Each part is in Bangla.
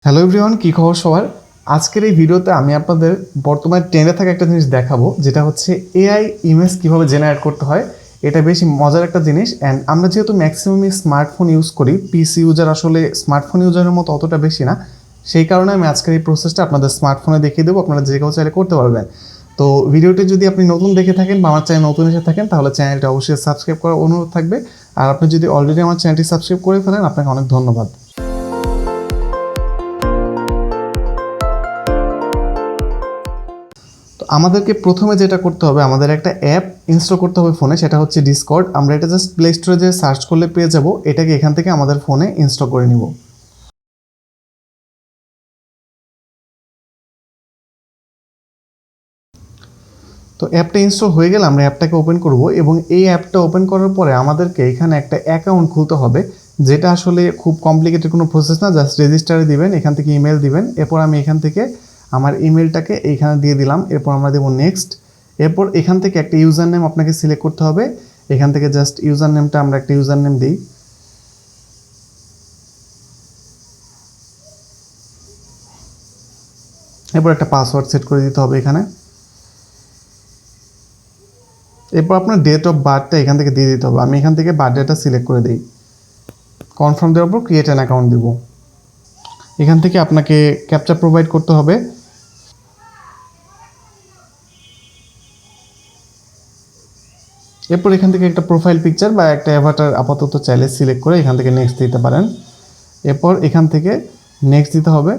হ্যালো এভরিওয়ান, কী খবর সবার? আজকের এই ভিডিওতে আমি আপনাদের বর্তমানে ট্রেন্ডে থাকা একটা জিনিস দেখাবো, যেটা হচ্ছে এআই ইমেজ কীভাবে জেনারেট করতে হয়। এটা বেশি মজার একটা জিনিস। অ্যান্ড আমরা যেহেতু ম্যাক্সিমামই স্মার্টফোন ইউজ করি, পিসি ইউজার আসলে স্মার্টফোন ইউজারের মতো অতটা বেশি না। সেই কারণে আমি আজকের এই প্রসেসটা আপনাদের স্মার্টফোনে দেখিয়ে দেবো, আপনারা যে কেউ চাইলে করতে পারবেন। তো ভিডিওটি যদি আপনি নতুন দেখে থাকেন বা আমার চ্যানেল নতুন এসে থাকেন, তাহলে চ্যানেলটা অবশ্যই সাবস্ক্রাইব করার অনুরোধ থাকবে। আর আপনি যদি অলরেডি আমার চ্যানেলটি সাবস্ক্রাইব করে ফেলেন, আপনাকে অনেক ধন্যবাদ। তো আমাদেরকে প্রথমে যেটা করতে হবে, আমাদের একটা অ্যাপ ইনস্টল করতে হবে ফোনে, সেটা হচ্ছে ডিসকর্ড। আমরা এটা জাস্ট প্লে স্টোরে যে সার্চ করলে পেয়ে যাব, এটাকে এখান থেকে আমাদের ফোনে ইনস্টল করে নিব। তো অ্যাপটা ইনস্টল হয়ে গেলে আমরা অ্যাপটাকে ওপেন করব, এবং এই অ্যাপটা ওপেন করার পরে আমাদেরকে এখানে একটা অ্যাকাউন্ট খুলতে হবে, যেটা আসলে খুব কমপ্লিকেটেড কোনো প্রসেস না। জাস্ট রেজিস্টারে দিবেন, এখান থেকে ইমেল দিবেন। এরপর আমি এখান থেকে আমার ইমেলটাকে এইখানে দিয়ে দিলাম। এরপর আমরা দেবো নেক্সট। এরপর এখান থেকে একটা ইউজার নেম আপনাকে সিলেক্ট করতে হবে। এখান থেকে জাস্ট ইউজার নেমটা আমরা একটা ইউজার নেম দিই। এরপর একটা পাসওয়ার্ড সেট করে দিতে হবে এখানে। এরপর আপনার ডেট অফ বার্থটা এখান থেকে দিয়ে দিতে হবে। আমি এখান থেকে বার্থডেটা সিলেক্ট করে দিই। কনফার্ম দেওয়ার পর ক্রিয়েট অ্যান অ্যাকাউন্ট দিব। এখান থেকে আপনাকে ক্যাপচা প্রোভাইড করতে হবে। এরপর এখান থেকে একটা প্রোফাইল পিকচার বা একটা অ্যাভাটার আপাতত চাইলে সিলেক্ট করে এখান থেকে নেক্সট দিতে পারেন। এরপর এখান থেকে নেক্সট দিতে হবে।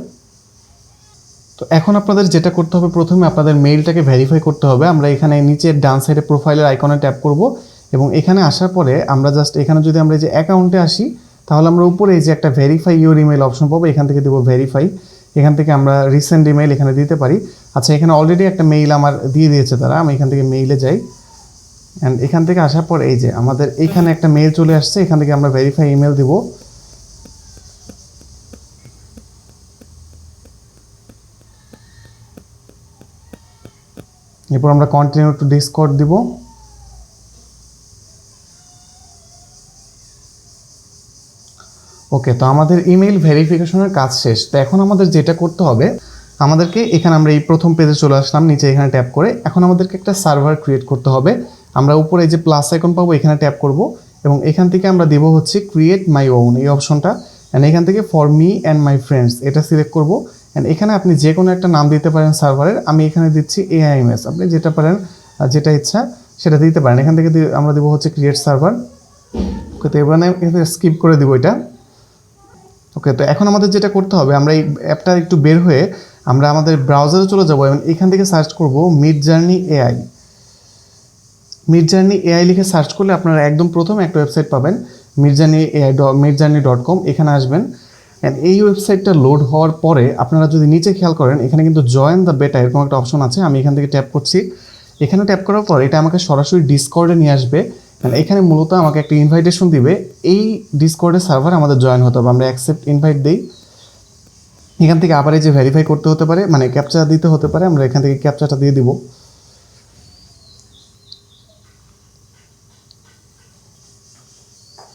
তো এখন আপনাদের যেটা করতে হবে, প্রথমে আপনাদের মেইলটাকে ভেরিফাই করতে হবে। আমরা এখানে নিচে ডান সাইডে প্রোফাইলের আইকনে ট্যাপ করব, এবং এখানে আসার পরে আমরা জাস্ট এখানে যদি আমরা এই যে অ্যাকাউন্টে আসি, তাহলে আমরা উপরে এই যে একটা ভেরিফাই ইউর ইমেল অপশন পাবো, এখান থেকে দেবো ভেরিফাই। এখান থেকে আমরা রিসেন্ট ইমেল এখানে দিতে পারি। আচ্ছা, এখানে অলরেডি একটা মেইল আমার দিয়ে দিয়েছে তারা। আমি এখান থেকে মেইলে যাই, অ্যান্ড এখান থেকে আসার পর এই যে আমাদের এইখানে একটা মেইল চলে আসছে, এখান থেকে আমরা ভেরিফাই ইমেল দিব। এরপর আমরা কন্টিনিউ টু ডিসকর্ড দিব। ওকে, তো আমাদের ইমেইল ভেরিফিকেশনের কাজ শেষ। তো এখন আমাদের যেটা করতে হবে, আমাদেরকে এখানে আমরা এই প্রথম পেজে চলে আসলাম, নিচে এখানে ট্যাপ করে এখন আমাদেরকে একটা সার্ভার ক্রিয়েট করতে হবে। আমরা উপরে এই যে প্লাস আইকন পাবো, এখানে ট্যাপ করব, এবং এখান থেকে আমরা দেবো হচ্ছে ক্রিয়েট মাই ওন এই অপশনটা। অ্যান্ড এখান থেকে for me and my friends এটা সিলেক্ট করব। অ্যান্ড এখানে আপনি যে কোনো একটা নাম দিতে পারেন সার্ভারের। আমি এখানে দিচ্ছি এআইএমএস, আপনি যেটা পারেন, যেটা ইচ্ছা সেটা দিতে পারেন। এখান থেকে আমরা দেবো হচ্ছে ক্রিয়েট সার্ভার। ওকে, তো এবার এখানে স্কিপ করে দিব এটা। ওকে, তো এখন আমাদের যেটা করতে হবে, আমরা এই অ্যাপটা একটু বের হয়ে আমরা আমাদের ব্রাউজারে চলে যাবো, এবং এখান থেকে সার্চ করব মিডজার্নি এআই। মিডজার্নি এআই লিখে সার্চ করলে আপনারা একদম প্রথমে একটা ওয়েবসাইট পাবেন, midjourney.com। এখানে আসবেন, অ্যান্ড এই ওয়েবসাইটটা লোড হওয়ার পরে আপনারা যদি নিচে খেয়াল করেন, এখানে কিন্তু জয়েন দ্য বেটা এরকম একটা অপশন আছে। আমি এখান থেকে ট্যাপ করছি। এখানে ট্যাপ করার পর এটা আমাকে সরাসরি ডিসকর্ডে নিয়ে আসবে। এখানে মূলত আমাকে একটা ইনভাইটেশন দিবে, এই ডিসকর্ডের সার্ভার আমাদের জয়েন হতে হবে। আমরা অ্যাকসেপ্ট ইনভাইট দিই। এখান থেকে আবার এই যে ভেরিফাই করতে হতে পারে, মানে ক্যাপচা দিতে হতে পারে, আমরা এখান থেকে ক্যাপচাটা দিয়ে দিব।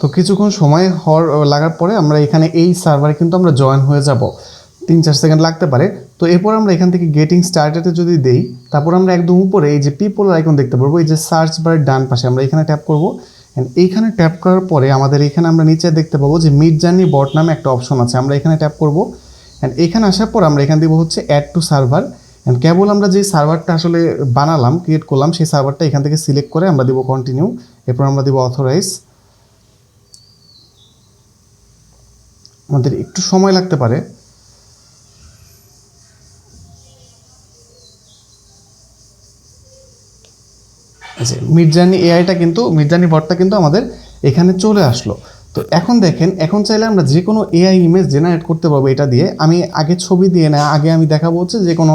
তো কিছুক্ষণ সময় লাগার পরে আমরা এখানে এই সার্ভারে কিন্তু আমরা জয়েন হয়ে যাব। 3-4 সেকেন্ড লাগতে পারে। তো এরপর আমরা এখান থেকে গেটিং স্টার্টেডে যদি দেই, তারপর আমরা একদম উপরে এই যে পিপল আইকন দেখতে পারবো, এই যে সার্চ বারের ডান পাশে আমরা এখানে ট্যাপ করব। অ্যান্ড এইখানে ট্যাপ করার পরে আমাদের এখানে আমরা নিচে দেখতে পাবো যে মিডজার্নি বট নামে একটা অপশন আছে, আমরা এখানে ট্যাপ করব। অ্যান্ড এখানে আসার পর আমরা এখানে দিব হচ্ছে অ্যাড টু সার্ভার। অ্যান্ড কেবল আমরা যে সার্ভারটা আসলে বানালাম, ক্রিয়েট করলাম, সেই সার্ভারটা এখান থেকে সিলেক্ট করে আমরা দিব কন্টিনিউ। এরপর আমরা দিব অথরাইজ। আমাদের একটু সময় লাগতে পারে। আচ্ছা, মিডজার্নি এআইটা কিন্তু, মিডজার্নি বটটা কিন্তু আমাদের এখানে চলে আসলো। তো এখন দেখেন, এখন চাইলে আমরা যে কোনো এআই ইমেজ জেনারেট করতে পারবো এটা দিয়ে। আমি আগে ছবি দিয়ে না, আগে আমি দেখাবো হচ্ছে যে কোনো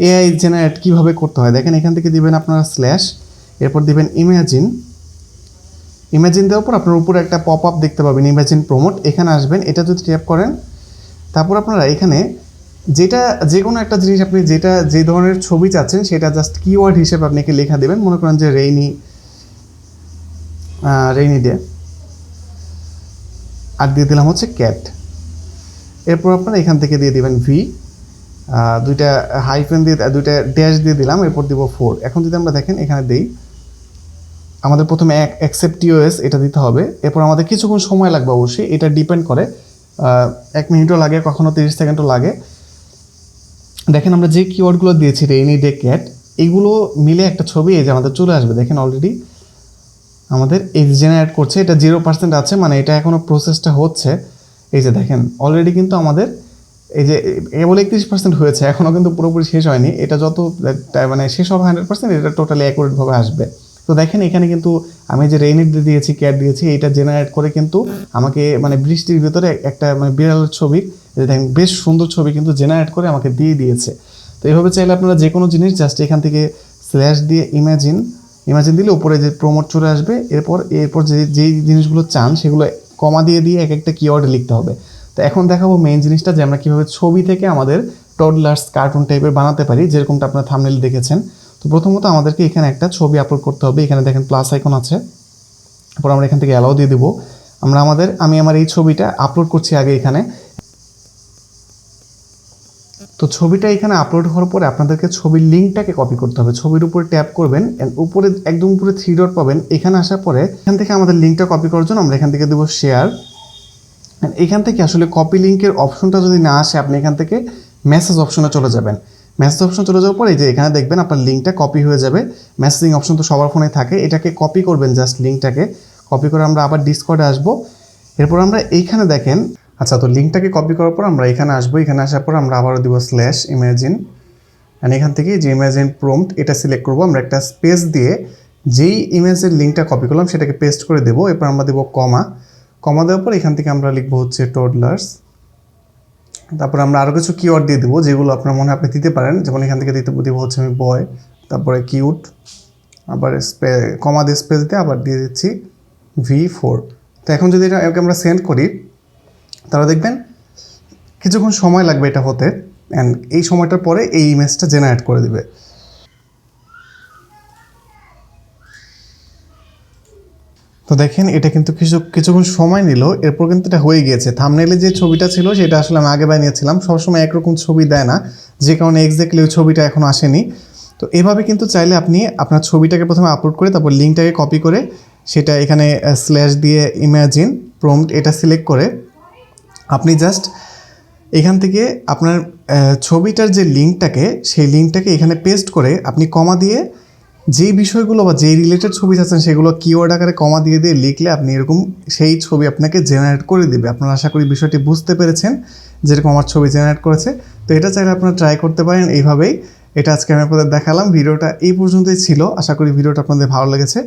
এআই জেনারেট কীভাবে করতে হয়। দেখেন, এখান থেকে দিবেন আপনারা স্ল্যাশ, এরপর দিবেন ইমাজিন। ইমাজিন দেওয়ার পর আপনার উপরে একটা পপ আপ দেখতে পাবেন, ইমাজিন প্রমোট। এখানে আসবেন, এটা যদি ট্যাপ করেন, তারপর আপনারা এখানে যেটা যে কোনো একটা জিনিস আপনি যেটা যে ধরনের ছবি চাচ্ছেন সেটা জাস্ট কিওয়ার্ড হিসেবে আপনাকে লেখা দেবেন। মনে করেন যে রেইনি ডে, আর দিয়ে দিলাম হচ্ছে ক্যাট। এরপর আপনারা এখান থেকে দিয়ে দিবেন ভি, দুইটা হাইফেন দিয়ে দুইটা ড্যাশ দিয়ে দিলাম, এরপর দিব 4। এখন যদি আমরা দেখেন এখানে দেই, আমাদের প্রথমে অ্যাকসেপ্ট টিওএস এটা দিতে হবে, এরপর আমাদের কিছুক্ষণ সময় লাগবে অবশ্যই, এটা ডিপেন্ড করে 1 মিনিটও লাগে, কখনো 30 সেকেন্ডও লাগে। দেখেন আমরা যে কিওয়ার্ডগুলো দিয়েছি রেইনি ডে ক্যাট, এগুলো মিলে একটা ছবি এই যে আমাদের চলে আসবে। দেখেন অলরেডি আমাদের এই জেনারেট করছে, এটা 0% আছে, মানে এটা এখনও প্রসেসটা হচ্ছে। এই যে দেখেন অলরেডি কিন্তু আমাদের এই যে কেবল 31% হয়েছে, এখনও কিন্তু পুরোপুরি শেষ হয়নি। এটা যত মানে শেষ হবে 100%, এটা টোটালি অ্যাকুরেটভাবে আসবে। তো দেখেন এখানে কিন্তু আমি যে রেইনি ডে দিয়েছি, ক্যাট দিয়েছি, এইটা জেনারেট করে কিন্তু আমাকে মানে বৃষ্টির ভিতরে একটা মানে বিড়ালের ছবি, দেখেন বেশ সুন্দর ছবি কিন্তু জেনারেট করে আমাকে দিয়ে দিয়েছে। তো এইভাবে চাইলে আপনারা যে কোনো জিনিস জাস্ট এখান থেকে স্ল্যাশ দিয়ে ইমাজিন দিলে উপরে যে প্রমোট চলে আসবে। এরপর যেই জিনিসগুলো চান সেগুলো কমা দিয়ে এক একটা কিওয়ার্ডে লিখতে হবে। তো এখন দেখাবো মেইন জিনিসটা, যে আমরা কীভাবে ছবি থেকে আমাদের টডলার্স কার্টুন টাইপের বানাতে পারি, যেরকমটা আপনারা থাম্বনেইলে দেখেছেন। তো প্রথমত আমাদেরকে এখানে একটা ছবি আপলোড করতে হবে। এখানে দেখেন প্লাস আইকন আছে, তারপর আমরা এখান থেকে অ্যালাউ দিয়ে দেবো। আমি আমার এই ছবিটা আপলোড করছি আগে এখানে। তো ছবিটা এখানে আপলোড হওয়ার পরে আপনাদেরকে ছবির লিঙ্কটাকে কপি করতে হবে। ছবির উপরে ট্যাপ করবেন, উপরে একদম উপরে 3 ডট পাবেন, এখানে আসার পরে এখান থেকে আমাদের লিঙ্কটা কপি করার জন্য আমরা এখান থেকে দেবো শেয়ার। এখান থেকে আসলে কপি লিঙ্কের অপশনটা যদি না আসে, আপনি এখান থেকে মেসেজ অপশনে চলে যাবেন। মেসেজ অপশন চলে যাওয়ার পরে এই যে এখানে দেখবেন আপনার লিঙ্কটা কপি হয়ে যাবে। মেসেজিং অপশন তো সবার ফোনে থাকে, এটাকে কপি করবেন, জাস্ট লিঙ্কটাকে কপি করে আমরা আবার ডিসকর্ডে আসবো। এরপর আমরা এইখানে দেখেন, আচ্ছা তো লিঙ্কটাকে কপি করার পর আমরা এখানে আসবো। এখানে আসার পর আমরা আবারও দিব স্ল্যাশ ইমাজিন, অ্যান্ড এখান থেকে যে ইমাজিন প্রম্পট এটা সিলেক্ট করবো। আমরা একটা স্পেস দিয়ে যেই ইমেজের লিঙ্কটা কপি করলাম সেটাকে পেস্ট করে দেবো। এরপর আমরা দেবো কমা দেওয়ার পর এখান থেকে আমরা লিখবো হচ্ছে টডলার্স। তারপর আমরা আরও কিছু কিওয়ার্ড দিয়ে দেবো, যেগুলো আপনার মনে আপনি দিতে পারেন। যেমন এখান থেকে দেবো হচ্ছে আমি বয়, তারপরে কিউট, আবার কমা দিয়ে স্পেস দিয়ে আবার দিয়ে দিচ্ছি V4। তো এখন যদি এটাকে আমরা সেন্ড করি, তাহলে দেখবেন কিছুক্ষণ সময় লাগবে এটা হতে, অ্যান্ড এই সময়টার পরে এই ইমেজটা জেনারেট করে দিবে। তো দেখেন এটা কিন্তু কিছুক্ষণ সময় নিল, এরপর কিন্তু এটা হয়ে গিয়েছে। থাম্বনেইলে যে ছবিটা ছিল সেটা আসলে আমি আগে বানিয়েছিলাম, সবসময় একরকম ছবি দেয় না, যে কারণে এক্স্যাক্টলি ওই ছবিটা এখনও আসেনি। তো এভাবে কিন্তু চাইলে আপনি আপনার ছবিটাকে প্রথমে আপলোড করে তারপর লিঙ্কটাকে কপি করে সেটা এখানে স্ল্যাশ দিয়ে ইমাজিন প্রম্পট এটা সিলেক্ট করে আপনি জাস্ট এখান থেকে আপনার ছবিটার যে লিঙ্কটাকে, সেই লিঙ্কটাকে এখানে পেস্ট করে আপনি কমা দিয়ে যেই বিষয়গুলো বা যেই রিলেটেড ছবি চাচ্ছেন সেগুলো কিওয়ার্ড আকারে কমা দিয়ে লিখলে আপনি এরকম সেই ছবি আপনাকে জেনারেট করে দিবে। আপনারা আশা করি বিষয়টি বুঝতে পেরেছেন, যেরকম আমার ছবি জেনারেট করেছে। তো এটা চাইলে আপনারা ট্রাই করতে পারেন এইভাবেই। এটা আজকে আমি আপনাদের দেখালাম। ভিডিওটা এই পর্যন্তই ছিল। আশা করি ভিডিওটা আপনাদের ভালো লেগেছে।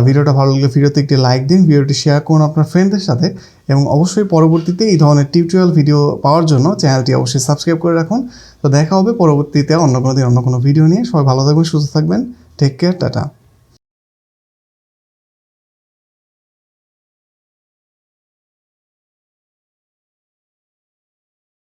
ভিডিওটা ভালো লাগলে ভিডিওতে একটি লাইক দিন, ভিডিওটি শেয়ার করুন আপনার ফ্রেন্ডদের সাথে, এবং অবশ্যই পরবর্তীতে এই ধরনের টিউটোরিয়াল ভিডিও পাওয়ার জন্য চ্যানেলটি অবশ্যই সাবস্ক্রাইব করে রাখুন। তো দেখা হবে পরবর্তীতে অন্য কোনো দিন অন্য কোনো ভিডিও নিয়ে। সবাই ভালো থাকবেন, সুস্থ থাকবেন। Take care, tata.